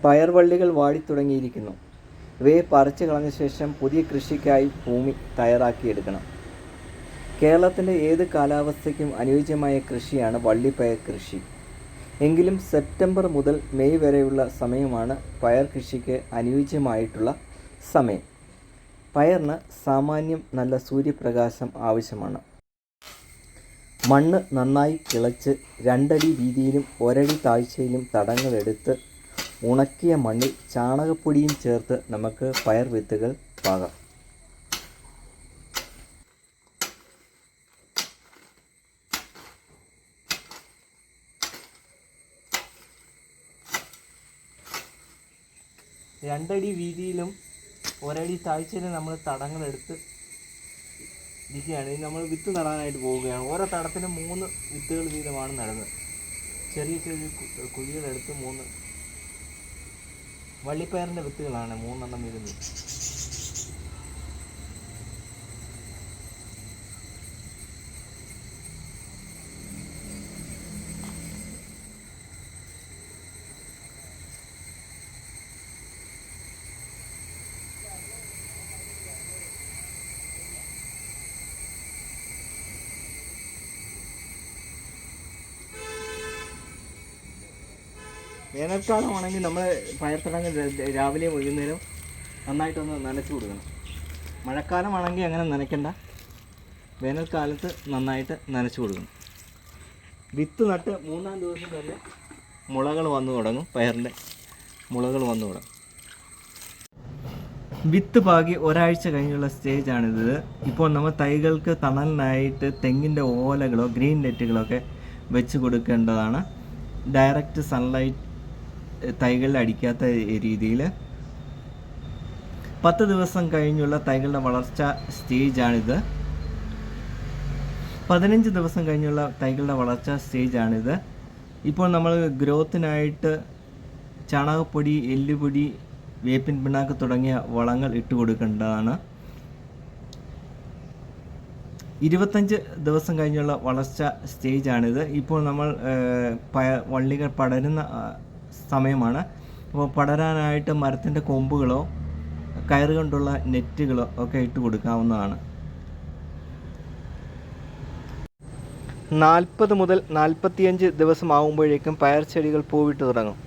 പയർവള്ളികൾ വാടിത്തുടങ്ങിയിരിക്കുന്നു. ഇവയെ പറിച്ചു കളഞ്ഞ ശേഷം പുതിയ കൃഷിക്കായി ഭൂമി തയ്യാറാക്കിയെടുക്കണം. കേരളത്തിൻ്റെ ഏത് കാലാവസ്ഥയ്ക്കും അനുയോജ്യമായ കൃഷിയാണ് വള്ളിപ്പയർ കൃഷി. എങ്കിലും സെപ്റ്റംബർ മുതൽ മെയ് വരെയുള്ള സമയമാണ് പയർ കൃഷിക്ക് അനുയോജ്യമായിട്ടുള്ള സമയം. പയറിന് സാമാന്യം നല്ല സൂര്യപ്രകാശം ആവശ്യമാണ്. മണ്ണ് നന്നായി കിളച്ച് 2 അടി വീതിയിലും 1 അടി താഴ്ചയിലും തടങ്ങളെടുത്ത് ഉണക്കിയ മണ്ണിൽ ചാണകപ്പൊടിയും ചേർത്ത് നമുക്ക് പയർ വിത്തുകൾ പാകാം. രണ്ടടി വീതിയിലും 1 അടി താഴ്ചയിലും നമ്മൾ തടങ്ങളെടുത്ത് ഇരിക്കുകയാണ്. ഇനി നമ്മൾ വിത്ത് നടാനായിട്ട് പോവുകയാണ്. ഓരോ തടത്തിനും 3 വിത്തുകൾ വീതമാണ് നടുന്നത്. ചെറിയ ചെറിയ കുഴികളെടുത്ത് 3 വള്ളിപ്പയറിൻ്റെ വിത്തുകളാണ് 3 എണ്ണം വീതം. വേനൽക്കാലമാണെങ്കിൽ നമ്മൾ പയർത്തടങ്ങൾ രാവിലെയും വൈകുന്നേരം നന്നായിട്ടൊന്ന് നനച്ചു കൊടുക്കണം. മഴക്കാലമാണെങ്കിൽ അങ്ങനെ നനയ്ക്കണ്ട, വേനൽക്കാലത്ത് നന്നായിട്ട് നനച്ചു കൊടുക്കണം. വിത്ത് നട്ട് 3-ാം ദിവസം തന്നെ മുളകൾ വന്നു തുടങ്ങും. പയറിൻ്റെ മുളകൾ വന്നു തുടങ്ങും. വിത്ത് പാകി ഒരാഴ്ച കഴിഞ്ഞുള്ള സ്റ്റേജാണിത്. ഇപ്പോൾ നമ്മൾ തൈകൾക്ക് തണലിനായിട്ട് തെങ്ങിൻ്റെ ഓലകളോ ഗ്രീൻ നെറ്റുകളൊക്കെ വെച്ച് കൊടുക്കേണ്ടതാണ്. ഡയറക്റ്റ് സൺലൈറ്റ് തൈകളിൽ അടിക്കാത്ത രീതിയിൽ. 10 ദിവസം കഴിഞ്ഞുള്ള തൈകളുടെ വളർച്ച സ്റ്റേജാണിത്. 15 ദിവസം കഴിഞ്ഞുള്ള തൈകളുടെ വളർച്ച സ്റ്റേജാണിത്. ഇപ്പോൾ നമ്മൾ ഗ്രോത്തിനായിട്ട് ചാണകപ്പൊടി, എല്ലുപൊടി, വേപ്പിൻ പിണ്ണാക്ക് തുടങ്ങിയ വളങ്ങൾ ഇട്ട് കൊടുക്കേണ്ടതാണ്. 25 ദിവസം കഴിഞ്ഞുള്ള വളർച്ച സ്റ്റേജാണിത്. ഇപ്പോൾ നമ്മൾ വള്ളികൾ പടരുന്ന സമയമാണ്. അപ്പോൾ പടരാനായിട്ട് മരത്തിൻ്റെ കൊമ്പുകളോ കയറ് കൊണ്ടുള്ള നെറ്റുകളോ ഒക്കെ ഇട്ട് കൊടുക്കാവുന്നതാണ്. 40 മുതൽ 45 ദിവസം ആകുമ്പോഴേക്കും പയർ ചെടികൾ പൂവിട്ട് തുടങ്ങും.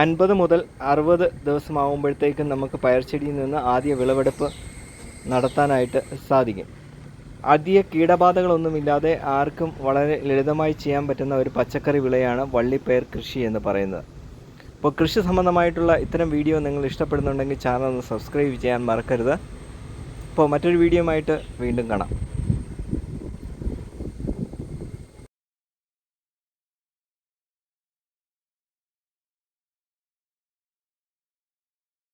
50 മുതൽ 60 ദിവസം ആകുമ്പോഴത്തേക്കും നമുക്ക് പയർ ചെടിയിൽ നിന്ന് ആദ്യ വിളവെടുപ്പ് നടത്താനായിട്ട് സാധിക്കും. അധിക കീടബാധകളൊന്നുമില്ലാതെ ആർക്കും വളരെ ലളിതമായി ചെയ്യാൻ പറ്റുന്ന ഒരു പച്ചക്കറി വിളയാണ് വള്ളിപ്പയർ കൃഷി എന്ന് പറയുന്നത്. അപ്പോൾ കൃഷി സംബന്ധമായിട്ടുള്ള ഇത്തരം വീഡിയോ നിങ്ങൾ ഇഷ്ടപ്പെടുന്നുണ്ടെങ്കിൽ ചാനൽ ഒന്ന് സബ്സ്ക്രൈബ് ചെയ്യാൻ മറക്കരുത്. അപ്പോൾ മറ്റൊരു വീഡിയോയുമായിട്ട് വീണ്ടും കാണാം.